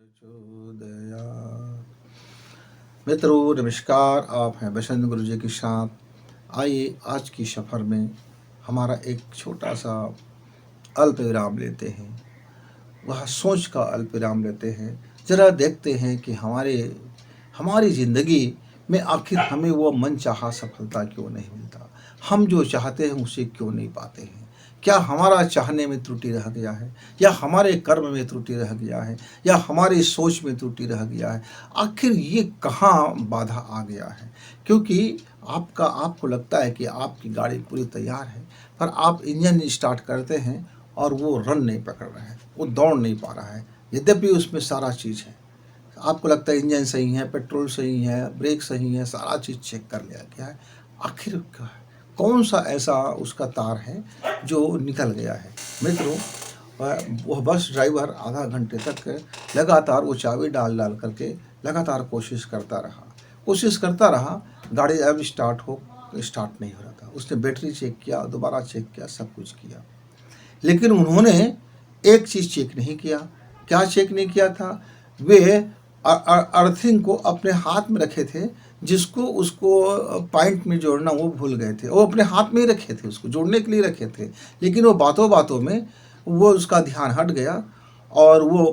प्रचोदयात्। मित्रों नमस्कार, आप हैं बसंत गुरु जी के साथ। आइए आज की सफ़र में हमारा एक छोटा सा अल्प विराम लेते हैं, वह सोच का अल्प विराम लेते हैं। ज़रा देखते हैं कि हमारी ज़िंदगी में आखिर हमें वो मनचाहा सफलता क्यों नहीं मिलता, हम जो चाहते हैं उसे क्यों नहीं पाते हैं। क्या हमारा चाहने में त्रुटि रह गया है, या हमारे कर्म में त्रुटि रह गया है, या हमारी सोच में त्रुटि रह गया है। आखिर ये कहाँ बाधा आ गया है। क्योंकि आपको लगता है कि आपकी गाड़ी पूरी तैयार है, पर आप इंजन स्टार्ट करते हैं और वो रन नहीं पकड़ रहा है, वो दौड़ नहीं पा रहा है। यद्यपि उसमें सारा चीज़ है, आपको लगता है इंजन सही है, पेट्रोल सही है, ब्रेक सही है, सारा चीज़ चेक कर लिया गया है। आखिर कौन सा ऐसा उसका तार है जो निकल गया है। मित्रों, वह बस ड्राइवर आधा घंटे तक लगातार वो चाबी डाल डाल करके लगातार कोशिश करता रहा। गाड़ी अब स्टार्ट नहीं हो रहा था। उसने बैटरी चेक किया, दोबारा चेक किया, सब कुछ किया, लेकिन उन्होंने एक चीज़ चेक नहीं किया। क्या चेक नहीं किया था? वे अर्थिंग को अपने हाथ में रखे थे, जिसको उसको पॉइंट में जोड़ना वो भूल गए थे। वो अपने हाथ में ही रखे थे, उसको जोड़ने के लिए रखे थे, लेकिन वो बातों बातों में वो उसका ध्यान हट गया और वो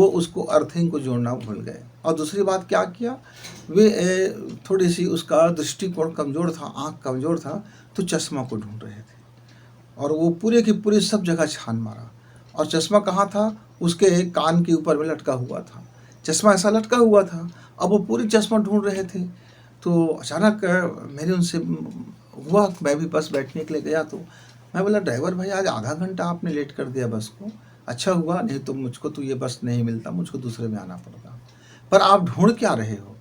उसको अर्थिंग को जोड़ना भूल गए। और दूसरी बात क्या किया, वे थोड़ी सी उसका दृष्टिकोण कमज़ोर था, आँख कमज़ोर था, तो चश्मा को ढूंढ रहे थे। और वो पूरे की पूरी सब जगह छान मारा, और चश्मा कहाँ था? उसके कान के ऊपर में लटका हुआ था। चश्मा ऐसा लटका हुआ था। अब वो पूरी चश्मा ढूंढ रहे थे। तो अचानक मेरे उनसे हुआ, मैं भी बस बैठने के लिए गया, तो मैं बोला, ड्राइवर भाई आज आधा घंटा आपने लेट कर दिया बस को। अच्छा हुआ, नहीं तो मुझको तो ये बस नहीं मिलता, मुझको दूसरे में आना पड़ता। पर आप ढूंढ क्या रहे हो?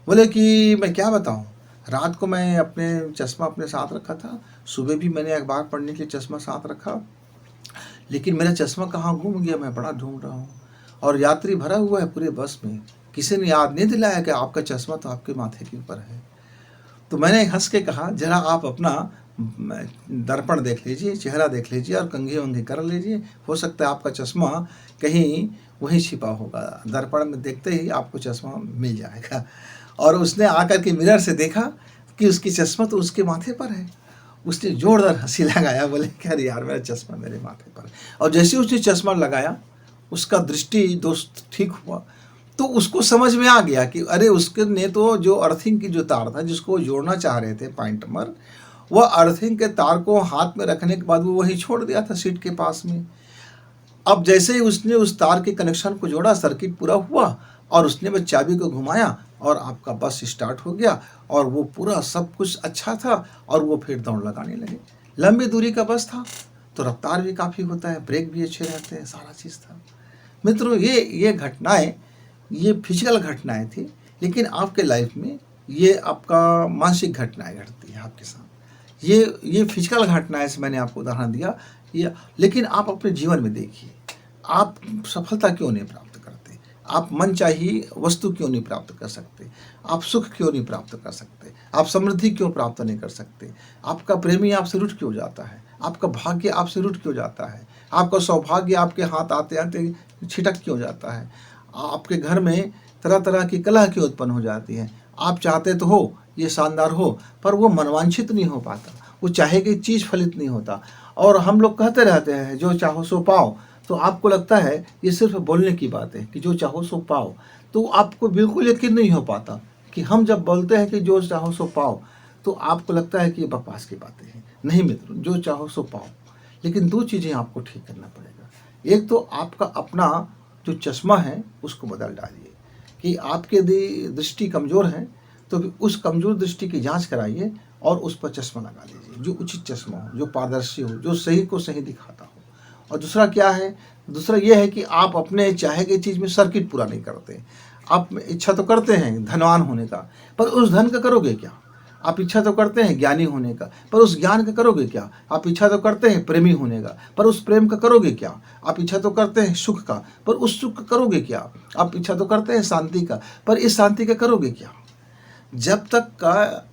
बोले कि मैं क्या बताऊं, रात को मैं अपने चश्मा अपने साथ रखा था, सुबह भी मैंने अखबार पढ़ने के लिए चश्मा साथ रखा, लेकिन मेरा चश्मा कहाँ गुम गया, मैं बड़ा ढूंढ रहा हूँ। और यात्री भरा हुआ है पूरे बस में, किसी ने याद नहीं दिलाया कि आपका चश्मा तो आपके माथे के ऊपर है। तो मैंने हंस के कहा, जरा आप अपना दर्पण देख लीजिए, चेहरा देख लीजिए और कंघी वंघी कर लीजिए, हो सकता है आपका चश्मा कहीं वहीं छिपा होगा। दर्पण में देखते ही आपको चश्मा मिल जाएगा। और उसने आकर के मिरर से देखा कि उसकी चश्मा तो उसके माथे पर है। उसने जोरदार हंसी लगाया, बोले कि अरे यार, मेरा चश्मा मेरे माथे पर है। और जैसे उसने चश्मा लगाया, उसका दृष्टि दोष ठीक हुआ, तो उसको समझ में आ गया कि अरे, उसके ने तो जो अर्थिंग की जो तार था, जिसको वो जोड़ना चाह रहे थे पॉइंट पर, वह अर्थिंग के तार को हाथ में रखने के बाद वो वहीं छोड़ दिया था सीट के पास में। अब जैसे ही उसने उस तार के कनेक्शन को जोड़ा, सर्किट पूरा हुआ, और उसने बस चाबी को घुमाया और आपका बस स्टार्ट हो गया, और वो पूरा सब कुछ अच्छा था, और वो फिर दौड़ लगाने लगे। लंबी दूरी का बस था तो रफ्तार भी काफ़ी होता है, ब्रेक भी अच्छे रहते हैं, सारा चीज़ था। मित्रों, ये घटनाएं, ये फिजिकल घटनाएं थी, लेकिन आपके लाइफ में ये आपका मानसिक घटनाएं घटती है आपके साथ। ये फिजिकल घटनाएं से मैंने आपको उदाहरण दिया। ये लेकिन आप अपने जीवन में देखिए, आप सफलता क्यों नहीं प्राप्त करते? आप मनचाही वस्तु क्यों नहीं प्राप्त कर सकते? आप सुख क्यों नहीं प्राप्त कर सकते? आप समृद्धि क्यों प्राप्त नहीं कर सकते? आपका प्रेमी आपसे रूठ क्यों जाता है? आपका भाग्य आपसे रूठ क्यों जाता है? आपका सौभाग्य आपके हाथ आते आते छिटक क्यों जाता है? आपके घर में तरह तरह की कलह क्यों उत्पन्न हो जाती है? आप चाहते तो हो ये शानदार हो, पर वो मनवांछित नहीं हो पाता, वो चाहे कि चीज़ फलित नहीं होता। और हम लोग कहते रहते हैं जो चाहो सो पाओ, तो आपको लगता है ये सिर्फ बोलने की बात है कि जो चाहो सो पाओ, तो आपको बिल्कुल यकीन नहीं हो पाता कि हम जब बोलते हैं कि जो चाहो सो पाओ, तो आपको लगता है कि ये बकवास की बातें हैं। नहीं मित्रों, जो चाहो सो पाओ, लेकिन दो चीज़ें आपको ठीक करना पड़ेगा। एक तो आपका अपना जो चश्मा है उसको बदल डालिए, कि आपके दृष्टि कमज़ोर है, तो उस कमज़ोर दृष्टि की जांच कराइए और उस पर चश्मा लगा लीजिए, जो उचित चश्मा हो, जो पारदर्शी हो, जो सही को सही दिखाता हो। और दूसरा क्या है? दूसरा ये है कि आप अपने चाहे गई चीज़ में सर्किट पूरा नहीं करते। आप इच्छा तो करते हैं धनवान होने का, पर उस धन का करोगे क्या? आप इच्छा तो करते हैं ज्ञानी होने का, पर उस ज्ञान का करोगे क्या? आप इच्छा तो करते हैं प्रेमी होने का, पर उस प्रेम का करोगे क्या? आप इच्छा तो करते हैं सुख का, पर उस सुख का करोगे क्या? आप इच्छा तो करते हैं शांति का, पर इस शांति का करोगे क्या? जब तक का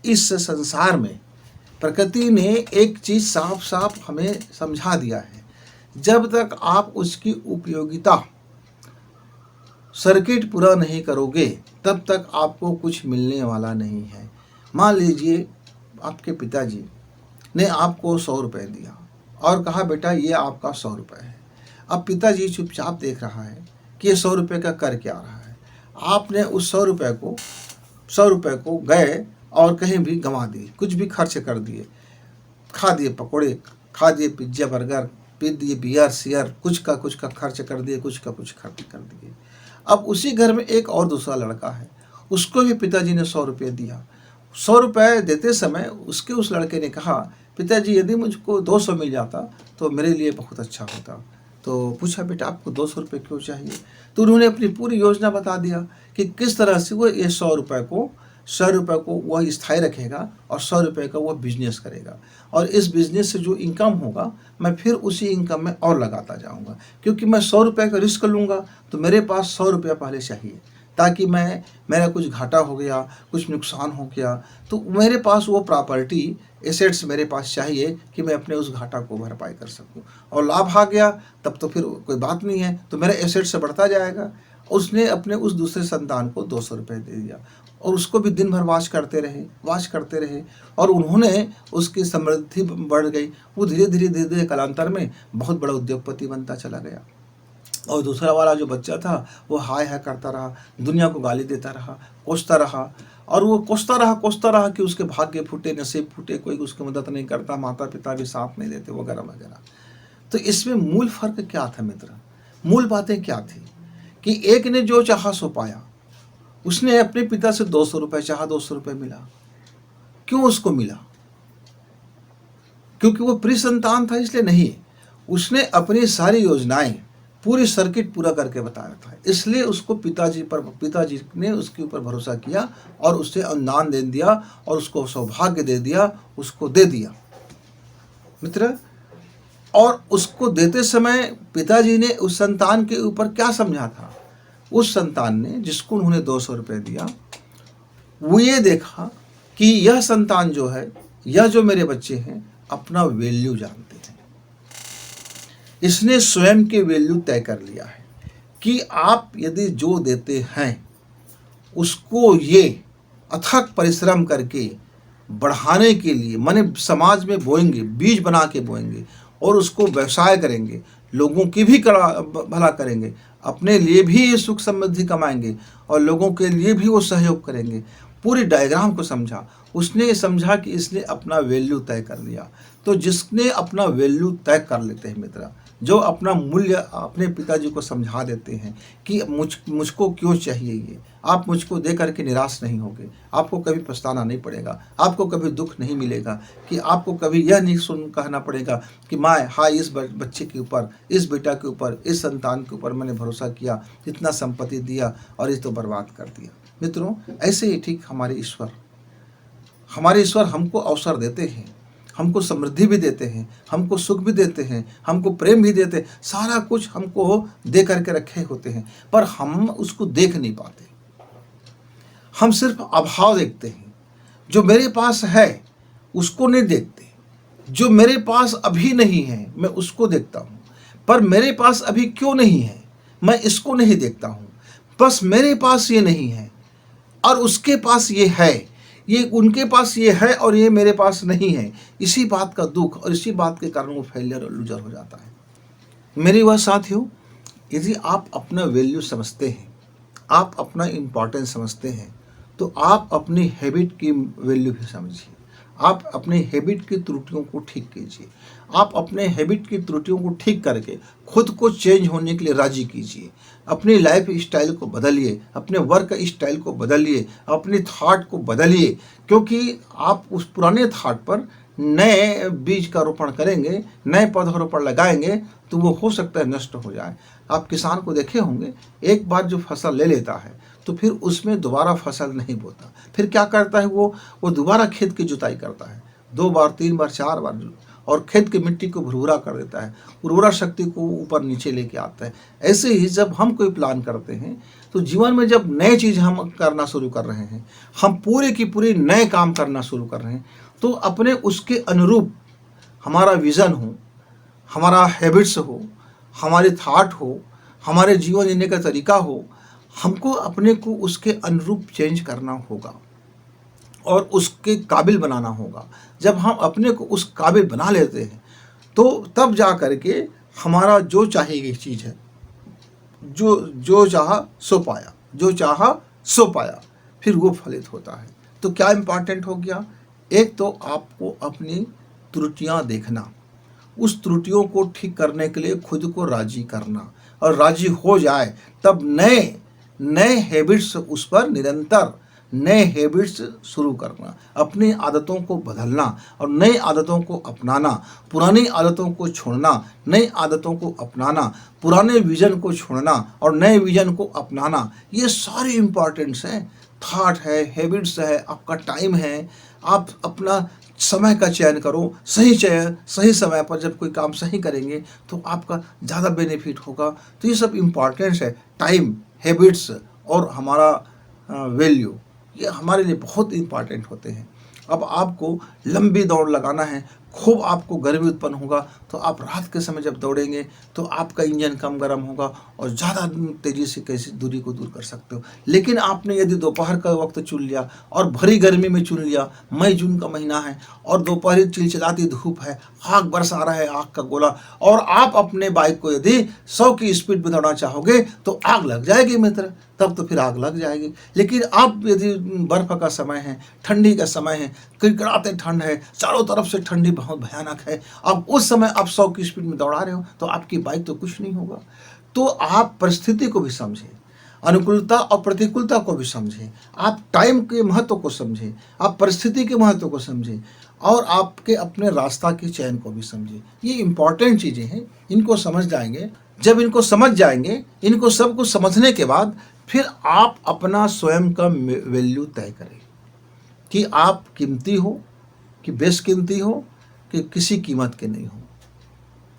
इस संसार में प्रकृति ने एक चीज़ साफ साफ हमें समझा दिया है, जब तक आप उसकी उपयोगिता सर्किट पूरा नहीं करोगे तब तक आपको कुछ मिलने वाला नहीं है। मान लीजिए आपके पिताजी ने आपको 100 रुपये दिया और कहा बेटा ये आपका 100 रुपये है। अब पिताजी चुपचाप देख रहा है कि ये 100 रुपये का कर क्या रहा है। आपने उस 100 रुपये को गए और कहीं भी गंवा दिए, कुछ भी खर्च कर दिए, खा दिए पकोड़े, खा दिए पिज्ज़ा बर्गर, पी दिए बियर सियर, कुछ का खर्च कर दिए, कुछ का कुछ खर्च कर दिए। अब उसी घर में एक और दूसरा लड़का है, उसको भी पिताजी ने 100 रुपये दिया। 100 रुपये देते समय उस लड़के ने कहा पिताजी यदि मुझको 200 मिल जाता तो मेरे लिए बहुत अच्छा होता। तो पूछा बेटा आपको 200 रुपये क्यों चाहिए? तो उन्होंने अपनी पूरी योजना बता दिया कि किस तरह से वो ये 100 रुपये को वह स्थायी रखेगा और 100 रुपये का वह बिजनेस करेगा, और इस बिजनेस से जो इनकम होगा मैं फिर उसी इनकम में और लगाता जाऊंगा, क्योंकि मैं 100 रुपये का रिस्क लूँगा तो मेरे पास 100 रुपया पहले चाहिए, ताकि मेरा कुछ घाटा हो गया, कुछ नुकसान हो गया तो मेरे पास वो प्रॉपर्टी एसेट्स मेरे पास चाहिए कि मैं अपने उस घाटा को भरपाई कर सकूं। और लाभ आ गया तब तो फिर कोई बात नहीं है, तो मेरा एसेट्स बढ़ता जाएगा। उसने अपने उस दूसरे संतान को 200 रुपये दे दिया और उसको भी दिन भर वाच करते रहे और उन्होंने उसकी समृद्धि बढ़ गई। वो धीरे धीरे कालांतर में बहुत बड़ा उद्योगपति बनता चला गया। और दूसरा वाला जो बच्चा था वो हाय हाय करता रहा, दुनिया को गाली देता रहा, कोसता रहा, और वो कोसता रहा कि उसके भाग्य फूटे, नसीब फूटे, कोई उसकी मदद नहीं करता, माता पिता भी साथ नहीं देते, वगैरह वगैरह। तो इसमें मूल फर्क क्या था मित्र? मूल बातें क्या थी कि एक ने जो चाहा सो पाया। उसने अपने पिता से 200 रुपये चाहा, 200 रुपये मिला। क्यों उसको मिला? क्योंकि वो प्रिय संतान था इसलिए नहीं, उसने अपनी सारी योजनाएं पूरी सर्किट पूरा करके बताया था, इसलिए उसको पिताजी ने उसके ऊपर भरोसा किया और उससे अनुदान दे दिया और उसको सौभाग्य दे दिया, उसको दे दिया मित्र। और उसको देते समय पिताजी ने उस संतान के ऊपर क्या समझा था? उस संतान ने जिसको उन्होंने 200 रुपये दिया, वो ये देखा कि यह संतान जो है, यह जो मेरे बच्चे हैं, अपना वैल्यू जानते हैं। इसने स्वयं के वैल्यू तय कर लिया है कि आप यदि जो देते हैं उसको ये अथक परिश्रम करके बढ़ाने के लिए माने समाज में बोएंगे, बीज बना के बोएंगे और उसको व्यवसाय करेंगे, लोगों की भी भला करेंगे, अपने लिए भी सुख समृद्धि कमाएंगे और लोगों के लिए भी वो सहयोग करेंगे। पूरी डायग्राम को समझा। उसने समझा कि इसने अपना वैल्यू तय कर लिया। तो जिसने अपना वैल्यू तय कर लेते हैं मित्र, जो अपना मूल्य अपने पिताजी को समझा देते हैं कि मुझको क्यों चाहिए ये, आप मुझको दे करके निराश नहीं होगे, आपको कभी पछताना नहीं पड़ेगा, आपको कभी दुख नहीं मिलेगा, कि आपको कभी यह नहीं कहना पड़ेगा कि माँ हाँ इस बच्चे के ऊपर, इस बेटा के ऊपर, इस संतान के ऊपर मैंने भरोसा किया, इतना संपत्ति दिया और इस तो बर्बाद कर दिया। मित्रों, ऐसे ही ठीक हमारे ईश्वर हमको अवसर देते हैं, हमको समृद्धि भी देते हैं, हमको सुख भी देते हैं, हमको प्रेम भी देते हैं, सारा कुछ हमको दे करके रखे होते हैं, पर हम उसको देख नहीं पाते। हम सिर्फ अभाव देखते हैं। जो मेरे पास है उसको नहीं देखते, जो मेरे पास अभी नहीं है मैं उसको देखता हूँ, पर मेरे पास अभी क्यों नहीं है मैं इसको नहीं देखता हूँ। बस मेरे पास ये नहीं है और उसके पास ये है, ये उनके पास ये है और ये मेरे पास नहीं है। इसी बात का दुख और इसी बात के कारण वो फेलियर और लूजर हो जाता है। मेरे वह साथियों, यदि आप अपना वैल्यू समझते हैं, आप अपना इम्पोर्टेंस समझते हैं, तो आप अपनी हैबिट की वैल्यू भी समझिए। आप अपने हैबिट की त्रुटियों को ठीक कीजिए। आप अपने हैबिट की त्रुटियों को ठीक करके खुद को चेंज होने के लिए राजी कीजिए। अपनी लाइफ स्टाइल को बदलिए, अपने वर्क स्टाइल को बदलिए, अपनी थॉट को बदलिए, क्योंकि आप उस पुराने थॉट पर नए बीज का रोपण करेंगे, नए पौधारोपण लगाएंगे तो वो हो सकता है नष्ट हो जाए। आप किसान को देखे होंगे, एक बार जो फसल ले लेता है तो फिर उसमें दोबारा फसल नहीं बोता। फिर क्या करता है वो दोबारा खेत की जुताई करता है, 2 बार 3 बार 4 बार, और खेत की मिट्टी को भुरभुरा कर देता है, उर्वरा शक्ति को ऊपर नीचे लेके आता है। ऐसे ही जब हम कोई प्लान करते हैं तो जीवन में जब नए चीज़ हम करना शुरू कर रहे हैं, हम पूरे की पूरी नए काम करना शुरू कर रहे हैं, तो अपने उसके अनुरूप हमारा विज़न हो, हमारा हैबिट्स हो, हमारे थाट हो, हमारे जीवन जीने का तरीका हो, हमको अपने को उसके अनुरूप चेंज करना होगा और उसके काबिल बनाना होगा। जब हम अपने को उस काबिल बना लेते हैं तो तब जा कर के हमारा जो चाहिए चीज़ है, जो जो चाहा सो पाया, जो चाहा सो पाया, फिर वो फलित होता है। तो क्या इम्पॉर्टेंट हो गया? एक तो आपको अपनी त्रुटियां देखना, उस त्रुटियों को ठीक करने के लिए खुद को राजी करना, और राजी हो जाए तब नए नए हैबिट्स उस पर निरंतर नए हैबिट्स शुरू करना, अपनी आदतों को बदलना और नई आदतों को अपनाना, पुरानी आदतों को छोड़ना, नई आदतों को अपनाना, पुराने विजन को छोड़ना और नए विजन को अपनाना, ये सारे इम्पॉर्टेंट्स हैं। थॉट है, हैबिट्स है, आपका टाइम है, आप अपना समय का चयन करो, सही चयन सही समय पर जब कोई काम सही करेंगे तो आपका ज़्यादा बेनिफिट होगा। तो ये सब इम्पॉर्टेंस है, टाइम, हैबिट्स और हमारा वैल्यू, ये हमारे लिए बहुत इम्पॉर्टेंट होते हैं। अब आपको लंबी दौड़ लगाना है, खूब आपको गर्मी उत्पन्न होगा तो आप रात के समय जब दौड़ेंगे तो आपका इंजन कम गर्म होगा और ज़्यादा तेज़ी से कैसे दूरी को दूर कर सकते हो। लेकिन आपने यदि दोपहर का वक्त चुन लिया और भरी गर्मी में चुन लिया, मई जून का महीना है और दोपहर चिलचिलाती धूप है, आग बरसा रहा है, आग का गोला, और आप अपने बाइक को यदि 100 की स्पीड में दौड़ना चाहोगे तो आग लग जाएगी मित्र, तब तो फिर आग लग जाएगी। लेकिन आप यदि बर्फ़ का समय है, ठंडी का समय है, किड़किड़ाते ठंड है, चारों तरफ से ठंडी बहुत भयानक है, अब उस समय आप 100 की स्पीड में दौड़ा रहे हो तो आपकी बाइक तो कुछ नहीं होगा। तो आप परिस्थिति को भी समझें, अनुकूलता और प्रतिकूलता को भी समझें, आप टाइम के महत्व को समझें, आप परिस्थिति के महत्व को समझें और आपके अपने रास्ता के चयन को भी समझें। ये इम्पॉर्टेंट चीज़ें हैं, इनको समझ जाएंगे। जब इनको समझ जाएंगे, इनको सब कुछ समझने के बाद फिर आप अपना स्वयं का वैल्यू तय करें कि आप कीमती हो कि बेशकीमती हो कि किसी कीमत के नहीं हो।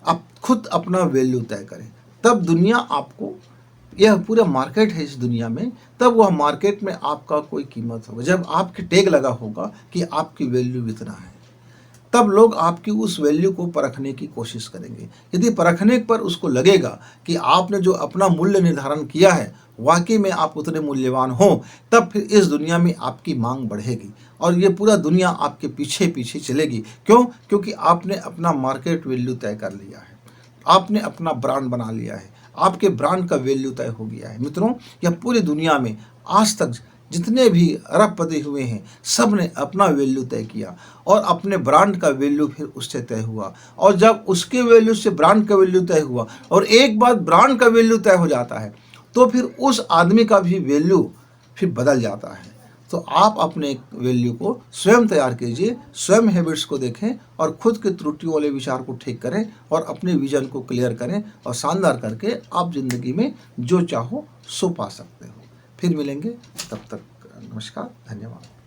आप खुद अपना वैल्यू तय करें, तब दुनिया आपको, यह पूरा मार्केट है इस दुनिया में, तब वह मार्केट में आपका कोई कीमत होगा। जब आपके टैग लगा होगा कि आपकी वैल्यू इतना है, तब लोग आपकी उस वैल्यू को परखने की कोशिश करेंगे। यदि परखने पर उसको लगेगा कि आपने जो अपना मूल्य निर्धारण किया है वाकई में आप उतने मूल्यवान हो, तब फिर इस दुनिया में आपकी मांग बढ़ेगी और ये पूरा दुनिया आपके पीछे पीछे चलेगी। क्यों? क्योंकि आपने अपना मार्केट वैल्यू तय कर लिया है, आपने अपना ब्रांड बना लिया है, आपके ब्रांड का वैल्यू तय हो गया है। मित्रों, यह पूरी दुनिया में आज तक जितने भी अरबपति हुए हैं, सब ने अपना वैल्यू तय किया और अपने ब्रांड का वैल्यू फिर उससे तय हुआ, और जब उसके वैल्यू से ब्रांड का वैल्यू तय हुआ और एक बार ब्रांड का वैल्यू तय हो जाता है तो फिर उस आदमी का भी वैल्यू फिर बदल जाता है। तो आप अपने वैल्यू को स्वयं तैयार कीजिए, स्वयं हैबिट्स को देखें और खुद के त्रुटियों वाले विचार को ठीक करें और अपने विजन को क्लियर करें और शानदार करके आप ज़िंदगी में जो चाहो सो पा सकते हो। फिर मिलेंगे, तब तक नमस्कार, धन्यवाद।